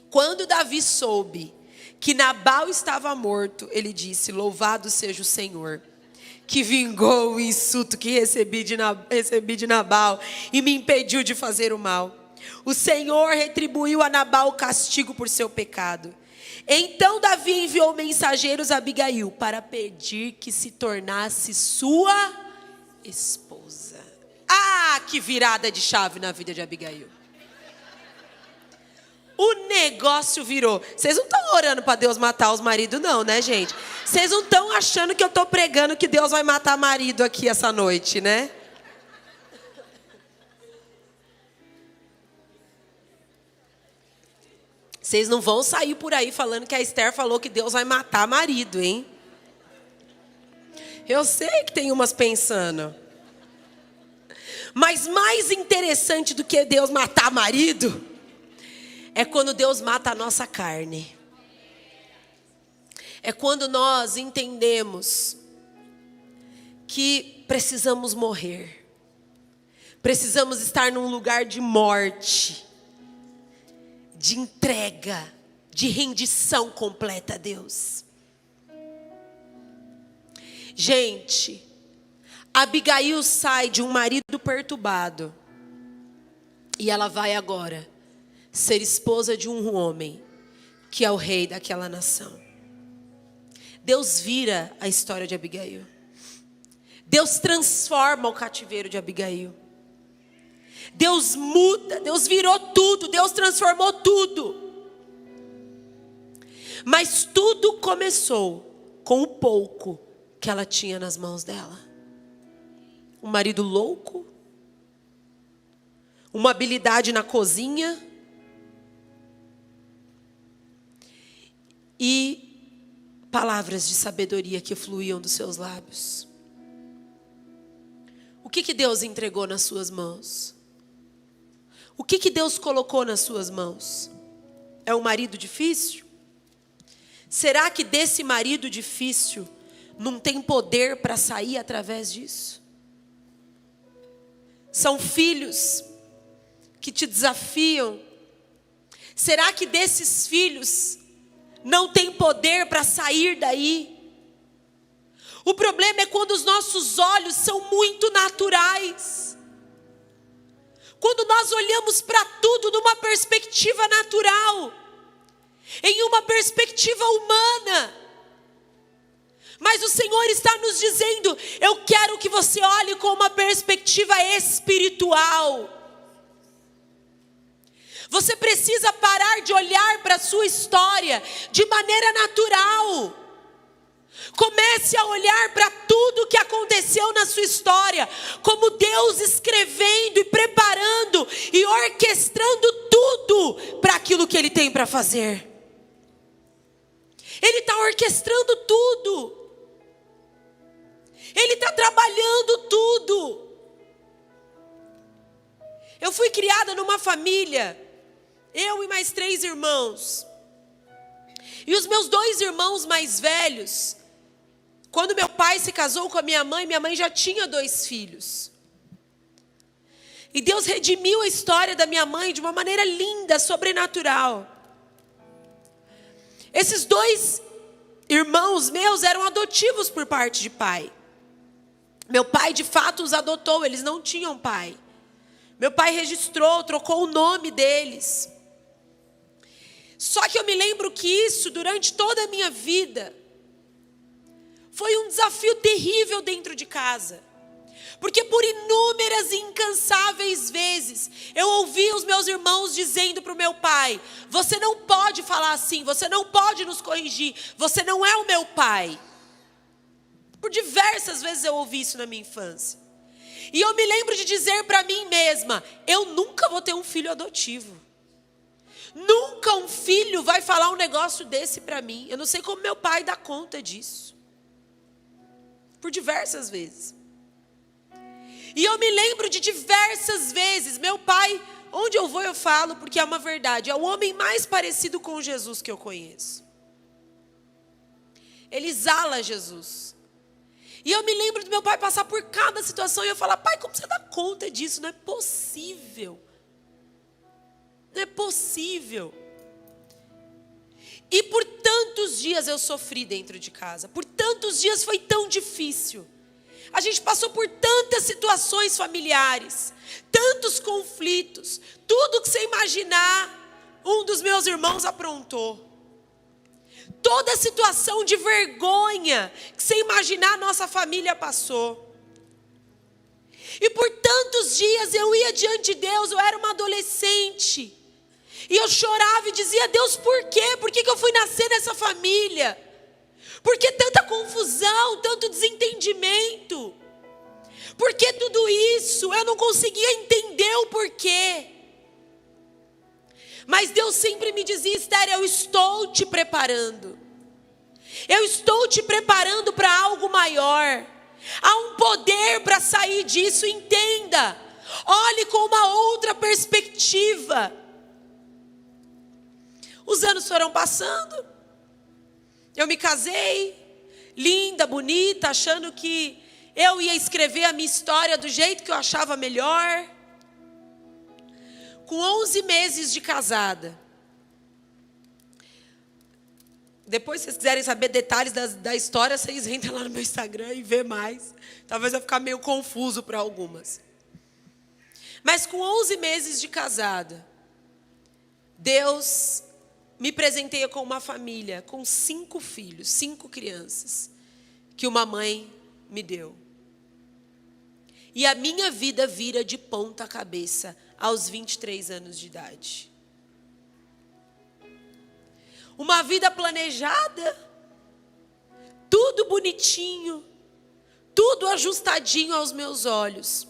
Quando Davi soube que Nabal estava morto, ele disse: louvado seja o Senhor, que vingou o insulto que recebi de Nabal e me impediu de fazer o mal. O Senhor retribuiu a Nabal o castigo por seu pecado. Então Davi enviou mensageiros a Abigail para pedir que se tornasse sua esposa. Ah, que virada de chave na vida de Abigail. O negócio virou. Vocês não estão orando para Deus matar os maridos não, né, gente? Vocês não estão achando que eu estou pregando que Deus vai matar marido aqui essa noite, né? Vocês não vão sair por aí falando que a Esther falou que Deus vai matar marido, hein? Eu sei que tem umas pensando. Mas mais interessante do que Deus matar marido é quando Deus mata a nossa carne. É quando nós entendemos que precisamos morrer. Precisamos estar num lugar de morte, de entrega, de rendição completa a Deus. Gente, Abigail sai de um marido perturbado e ela vai agora ser esposa de um homem que é o rei daquela nação. Deus vira a história de Abigail. Deus transforma o cativeiro de Abigail. Deus muda, Deus virou tudo, Deus transformou tudo. Mas tudo começou com o pouco que ela tinha nas mãos dela. Um marido louco, uma habilidade na cozinha e palavras de sabedoria que fluíam dos seus lábios. O que Deus entregou nas suas mãos? O que Deus colocou nas suas mãos? É um marido difícil? Será que desse marido difícil não tem poder para sair através disso? São filhos que te desafiam. Será que desses filhos não tem poder para sair daí. O problema é quando os nossos olhos são muito naturais. Quando nós olhamos para tudo numa perspectiva natural, em uma perspectiva humana. Mas o Senhor está nos dizendo: eu quero que você olhe com uma perspectiva espiritual. Você precisa parar de olhar para a sua história de maneira natural. Comece a olhar para tudo que aconteceu na sua história como Deus escrevendo e preparando e orquestrando tudo para aquilo que Ele tem para fazer. Ele está orquestrando tudo. Ele está trabalhando tudo. Eu fui criada numa família, eu e mais 3 irmãos. E os meus 2 irmãos mais velhos, quando meu pai se casou com a minha mãe já tinha 2 filhos. E Deus redimiu a história da minha mãe de uma maneira linda, sobrenatural. Esses 2 irmãos meus eram adotivos por parte de pai. Meu pai de fato os adotou, eles não tinham pai. Meu pai registrou, trocou o nome deles. Só que eu me lembro que isso, durante toda a minha vida, foi um desafio terrível dentro de casa. Porque por inúmeras e incansáveis vezes, eu ouvi os meus irmãos dizendo para o meu pai: você não pode falar assim, você não pode nos corrigir, você não é o meu pai. Por diversas vezes eu ouvi isso na minha infância. E eu me lembro de dizer para mim mesma: eu nunca vou ter um filho adotivo. Nunca um filho vai falar um negócio desse para mim. Eu não sei como meu pai dá conta disso. Por diversas vezes. E eu me lembro de diversas vezes, meu pai, onde eu vou eu falo, porque é uma verdade, é o homem mais parecido com Jesus que eu conheço. Ele exala Jesus. E eu me lembro do meu pai passar por cada situação e eu falar: pai, como você dá conta disso? Não é possível. Não é possível. E por tantos dias eu sofri dentro de casa. Por tantos dias foi tão difícil. A gente passou por tantas situações familiares, tantos conflitos. Tudo que você imaginar, um dos meus irmãos aprontou. Toda situação de vergonha que você imaginar, nossa família passou. E por tantos dias eu ia diante de Deus, eu era uma adolescente. E eu chorava e dizia: Deus, por quê? Por que eu fui nascer nessa família? Por que tanta confusão, tanto desentendimento? Por que tudo isso? Eu não conseguia entender o porquê. Mas Deus sempre me dizia: Esther, eu estou te preparando. Eu estou te preparando para algo maior. Há um poder para sair disso, entenda. Olhe com uma outra perspectiva. Os anos foram passando. Eu me casei, linda, bonita, achando que eu ia escrever a minha história do jeito que eu achava melhor. Com 11 meses de casada. Depois, se vocês quiserem saber detalhes da história, vocês entram lá no meu Instagram e vê mais. Talvez vai ficar meio confuso para algumas. Mas com 11 meses de casada, Deus me presenteia com uma família, com 5 filhos, 5 crianças, que uma mãe me deu. E a minha vida vira de ponta cabeça aos 23 anos de idade. Uma vida planejada, tudo bonitinho, tudo ajustadinho aos meus olhos.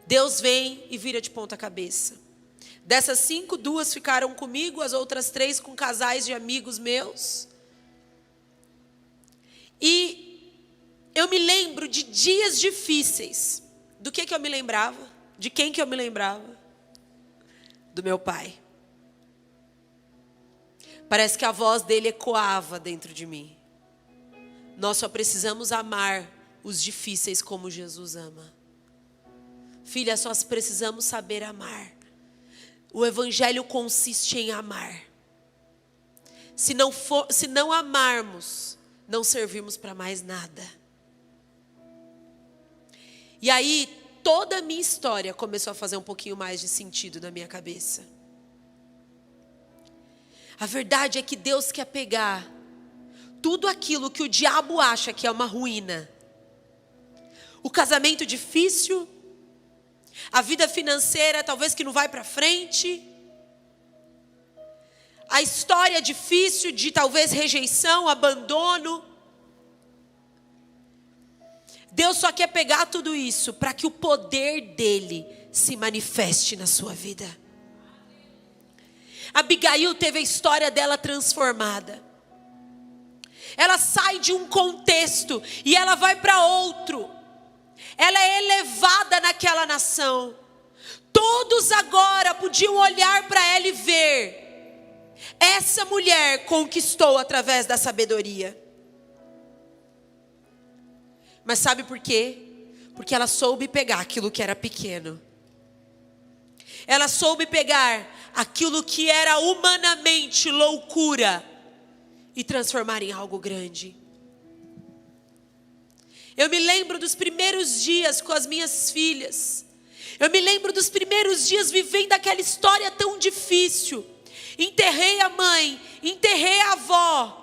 Deus vem e vira de ponta cabeça. Dessas 5, 2 ficaram comigo, as outras 3 com casais de amigos meus. E eu me lembro de dias difíceis. Do que eu me lembrava? De quem que eu me lembrava? Do meu pai. Parece que a voz dele ecoava dentro de mim. Nós só precisamos amar os difíceis como Jesus ama. Filha, só precisamos saber amar. O evangelho consiste em amar. se não amarmos, não servimos para mais nada. E aí, toda a minha história começou a fazer um pouquinho mais de sentido na minha cabeça. A verdade é que Deus quer pegar tudo aquilo que o diabo acha que é uma ruína. O casamento difícil, a vida financeira talvez que não vai para frente, a história difícil de talvez rejeição, abandono. Deus só quer pegar tudo isso para que o poder dele se manifeste na sua vida. Abigail teve a história dela transformada. Ela sai de um contexto e ela vai para outro. Ela é elevada naquela nação. Todos agora podiam olhar para ela e ver: essa mulher conquistou através da sabedoria. Mas sabe por quê? Porque ela soube pegar aquilo que era pequeno. Ela soube pegar aquilo que era humanamente loucura e transformar em algo grande. Eu me lembro dos primeiros dias com as minhas filhas. Eu me lembro dos primeiros dias vivendo aquela história tão difícil. Enterrei a mãe, enterrei a avó.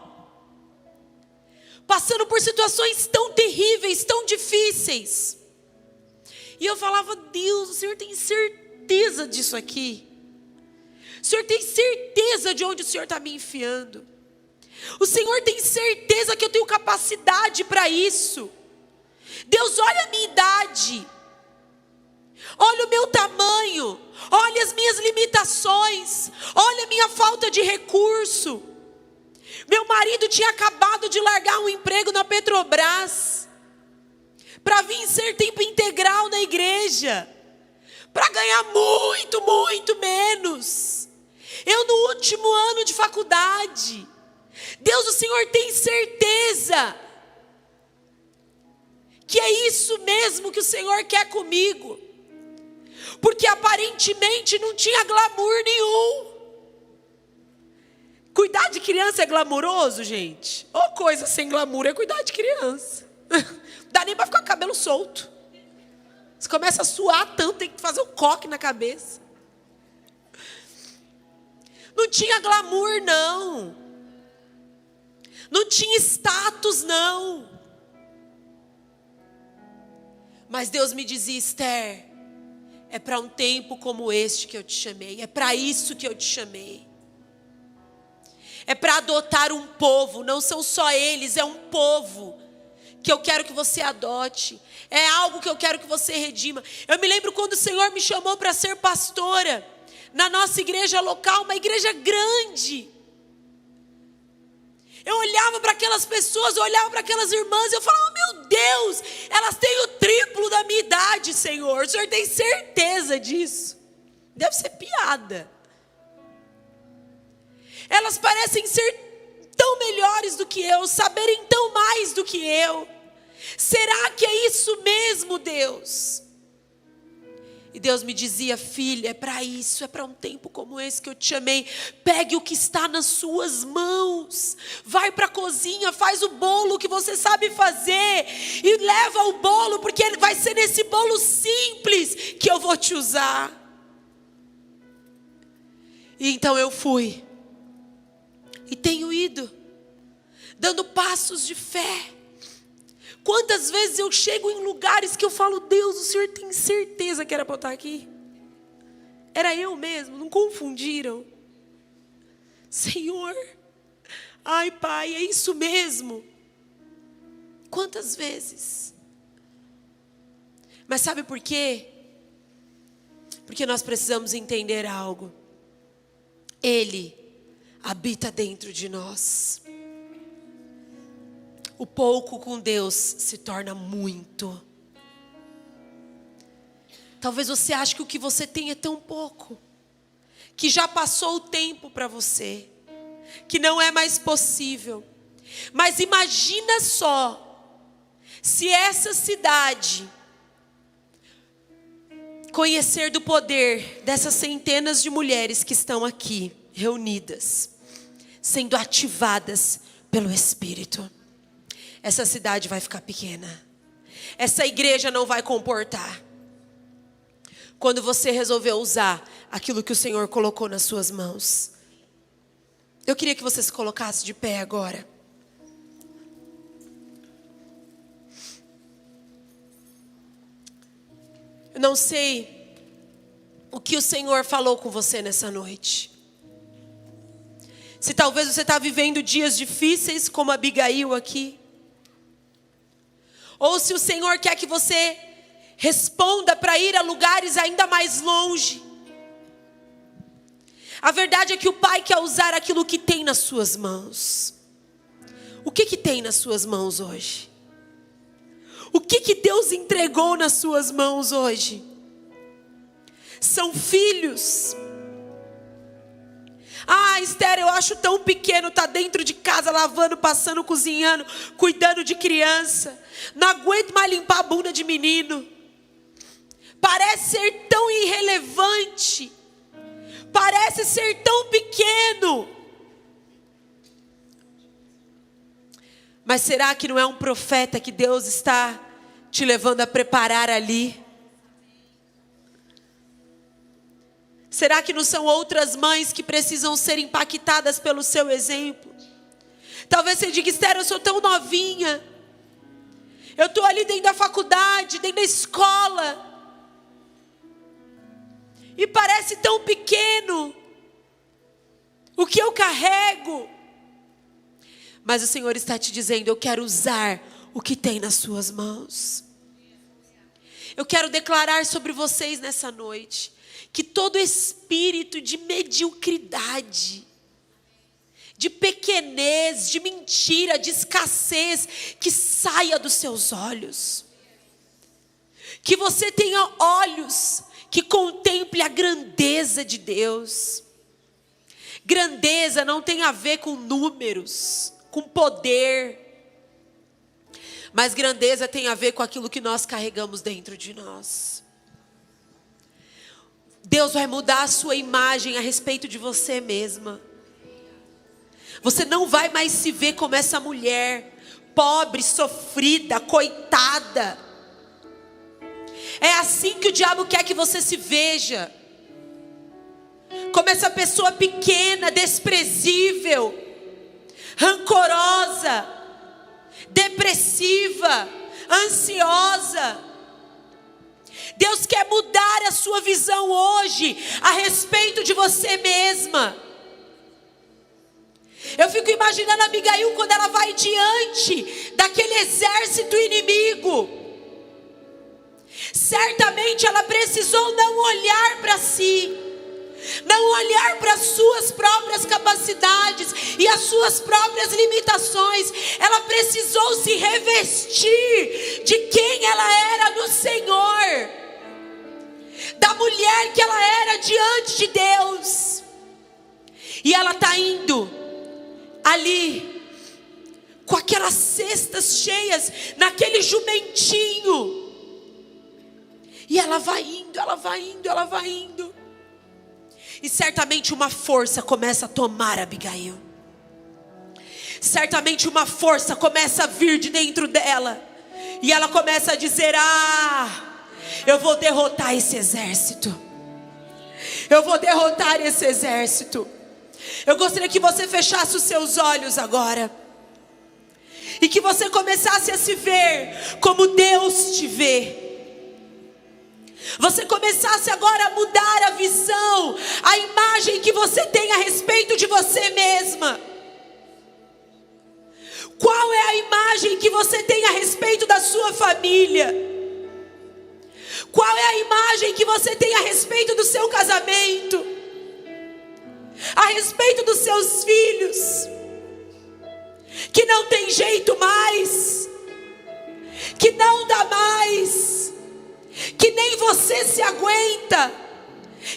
Passando por situações tão terríveis, tão difíceis. E eu falava: Deus, o Senhor tem certeza disso aqui? O Senhor tem certeza de onde o Senhor está me enfiando? O Senhor tem certeza que eu tenho capacidade para isso? Deus, olha a minha idade. Olha o meu tamanho. Olha as minhas limitações. Olha a minha falta de recurso. Meu marido tinha acabado de largar um emprego na Petrobras para vir ser tempo integral na igreja, para ganhar muito, muito menos. Eu no último ano de faculdade. Deus, o Senhor tem certeza que é isso mesmo que o Senhor quer comigo? Porque aparentemente não tinha glamour nenhum. Cuidar de criança é glamuroso, gente? Ou coisa sem glamour é cuidar de criança. Dá nem para ficar com o cabelo solto. Você começa a suar tanto, tem que fazer um coque na cabeça. Não tinha glamour, não. Não tinha status, não. Mas Deus me dizia: Esther, é para um tempo como este que eu te chamei. É para isso que eu te chamei. É para adotar um povo. Não são só eles, é um povo que eu quero que você adote. É algo que eu quero que você redima. Eu me lembro quando o Senhor me chamou para ser pastora na nossa igreja local, uma igreja grande. Eu olhava para aquelas pessoas, eu olhava para aquelas irmãs, eu falava: meu Deus, elas têm o triplo da minha idade, Senhor. O Senhor tem certeza disso? Deve ser piada. Elas parecem ser tão melhores do que eu, saberem tão mais do que eu. Será que é isso mesmo, Deus? E Deus me dizia: filha, é para isso, é para um tempo como esse que eu te chamei. Pegue o que está nas suas mãos, vai para a cozinha, faz o bolo que você sabe fazer e leva o bolo, porque vai ser nesse bolo simples que eu vou te usar. E então eu fui e tenho ido dando passos de fé. Quantas vezes eu chego em lugares que eu falo: Deus, o Senhor tem certeza que era para eu estar aqui? Era eu mesmo, não confundiram? Senhor, ai Pai, é isso mesmo? Quantas vezes? Mas sabe por quê? Porque nós precisamos entender algo. Ele habita dentro de nós. O pouco com Deus se torna muito. Talvez você ache que o que você tem é tão pouco, que já passou o tempo para você, que não é mais possível. Mas imagina só, se essa cidade conhecer do poder dessas centenas de mulheres que estão aqui reunidas. sendo ativadas pelo Espírito. Essa cidade vai ficar pequena. Essa igreja não vai comportar. Quando você resolveu usar aquilo que o Senhor colocou nas suas mãos. Eu queria que você se colocasse de pé agora. Eu não sei o que o Senhor falou com você nessa noite. Se talvez você está vivendo dias difíceis como Abigail aqui. Ou se o Senhor quer que você responda para ir a lugares ainda mais longe. A verdade é que o Pai quer usar aquilo que tem nas suas mãos. O que tem nas suas mãos hoje? O que Deus entregou nas suas mãos hoje? São filhos. Ah, Esther, eu acho tão pequeno, tá dentro de casa, lavando, passando, cozinhando, cuidando de criança. Não aguento mais limpar a bunda de menino. Parece ser tão irrelevante. Parece ser tão pequeno. Mas será que não é um profeta que Deus está te levando a preparar ali? Será que não são outras mães que precisam ser impactadas pelo seu exemplo? Talvez você diga, Esther, eu sou tão novinha. Eu estou ali dentro da faculdade, dentro da escola. E parece tão pequeno o que eu carrego. Mas o Senhor está te dizendo, eu quero usar o que tem nas suas mãos. Eu quero declarar sobre vocês nessa noite, que todo espírito de mediocridade, de pequenez, de mentira, de escassez, que saia dos seus olhos. Que você tenha olhos que contemple a grandeza de Deus. Grandeza não tem a ver com números, com poder. Mas grandeza tem a ver com aquilo que nós carregamos dentro de nós. Deus vai mudar a sua imagem a respeito de você mesma. Você não vai mais se ver como essa mulher pobre, sofrida, coitada. É assim que o diabo quer que você se veja. Como essa pessoa pequena, desprezível, rancorosa, depressiva, ansiosa. Deus quer mudar a sua visão hoje a respeito de você mesma. Eu fico imaginando a Abigail quando ela vai diante daquele exército inimigo. Certamente ela precisou não olhar para si, não olhar para as suas próprias capacidades e as suas próprias limitações. Ela precisou se revestir de quem ela era no Senhor, da mulher que ela era diante de Deus. E ela está indo ali com aquelas cestas cheias, naquele jumentinho. E ela vai indo, ela vai indo, ela vai indo. E certamente uma força começa a tomar Abigail. Certamente uma força começa a vir de dentro dela. E ela começa a dizer, eu vou derrotar esse exército. Eu vou derrotar esse exército. Eu gostaria que você fechasse os seus olhos agora. E que você começasse a se ver como Deus te vê. Você começasse agora a mudar a visão, a imagem que você tem a respeito de você mesma. Qual é a imagem que você tem a respeito da sua família? Qual é a imagem que você tem a respeito do seu casamento? A respeito dos seus filhos? Que não tem jeito mais, que não dá mais, que nem você se aguenta,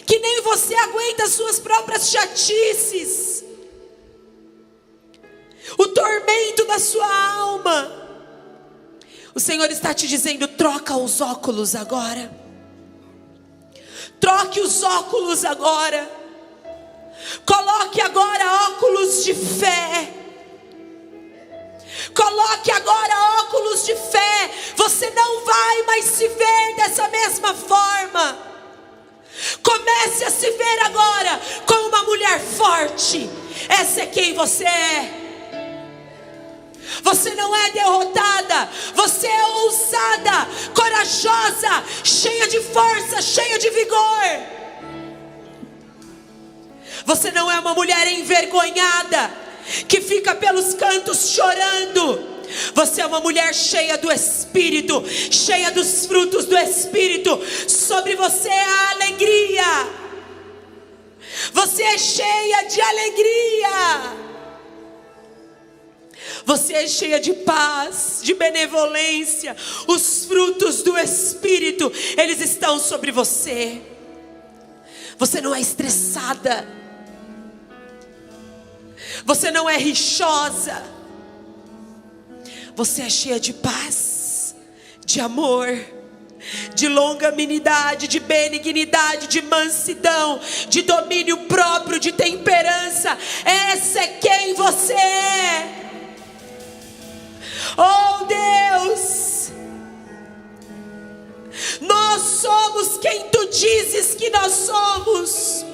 que nem você aguenta as suas próprias chatices, o tormento da sua alma. O Senhor está te dizendo, troca os óculos agora. Troque os óculos agora. Coloque agora óculos óculos de fé. Coloque agora óculos de fé. Você não vai mais se ver dessa mesma forma. Comece a se ver agora como uma mulher forte. Essa é quem você é. Você não é derrotada. Você é ousada, corajosa, cheia de força, cheia de vigor. Você não é uma mulher envergonhada, que fica pelos cantos chorando. Você é uma mulher cheia do Espírito, cheia dos frutos do Espírito. Sobre você há alegria. Você é cheia de alegria. Você é cheia de paz, de benevolência. Os frutos do Espírito, eles estão sobre você. Você não é estressada. Você não é rixosa. Você é cheia de paz, de amor, de longanimidade, de benignidade, de mansidão, de domínio próprio, de temperança. Essa é quem você é. Oh Deus, nós somos quem tu dizes que nós somos.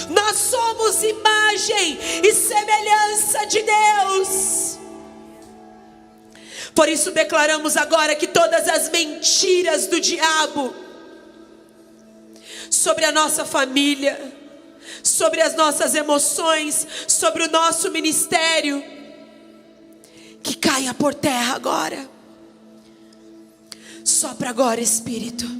Nós somos imagem e semelhança de Deus. Por isso declaramos agora que todas as mentiras do diabo sobre a nossa família, sobre as nossas emoções, sobre o nosso ministério, que caia por terra agora. Sopra agora, Espírito.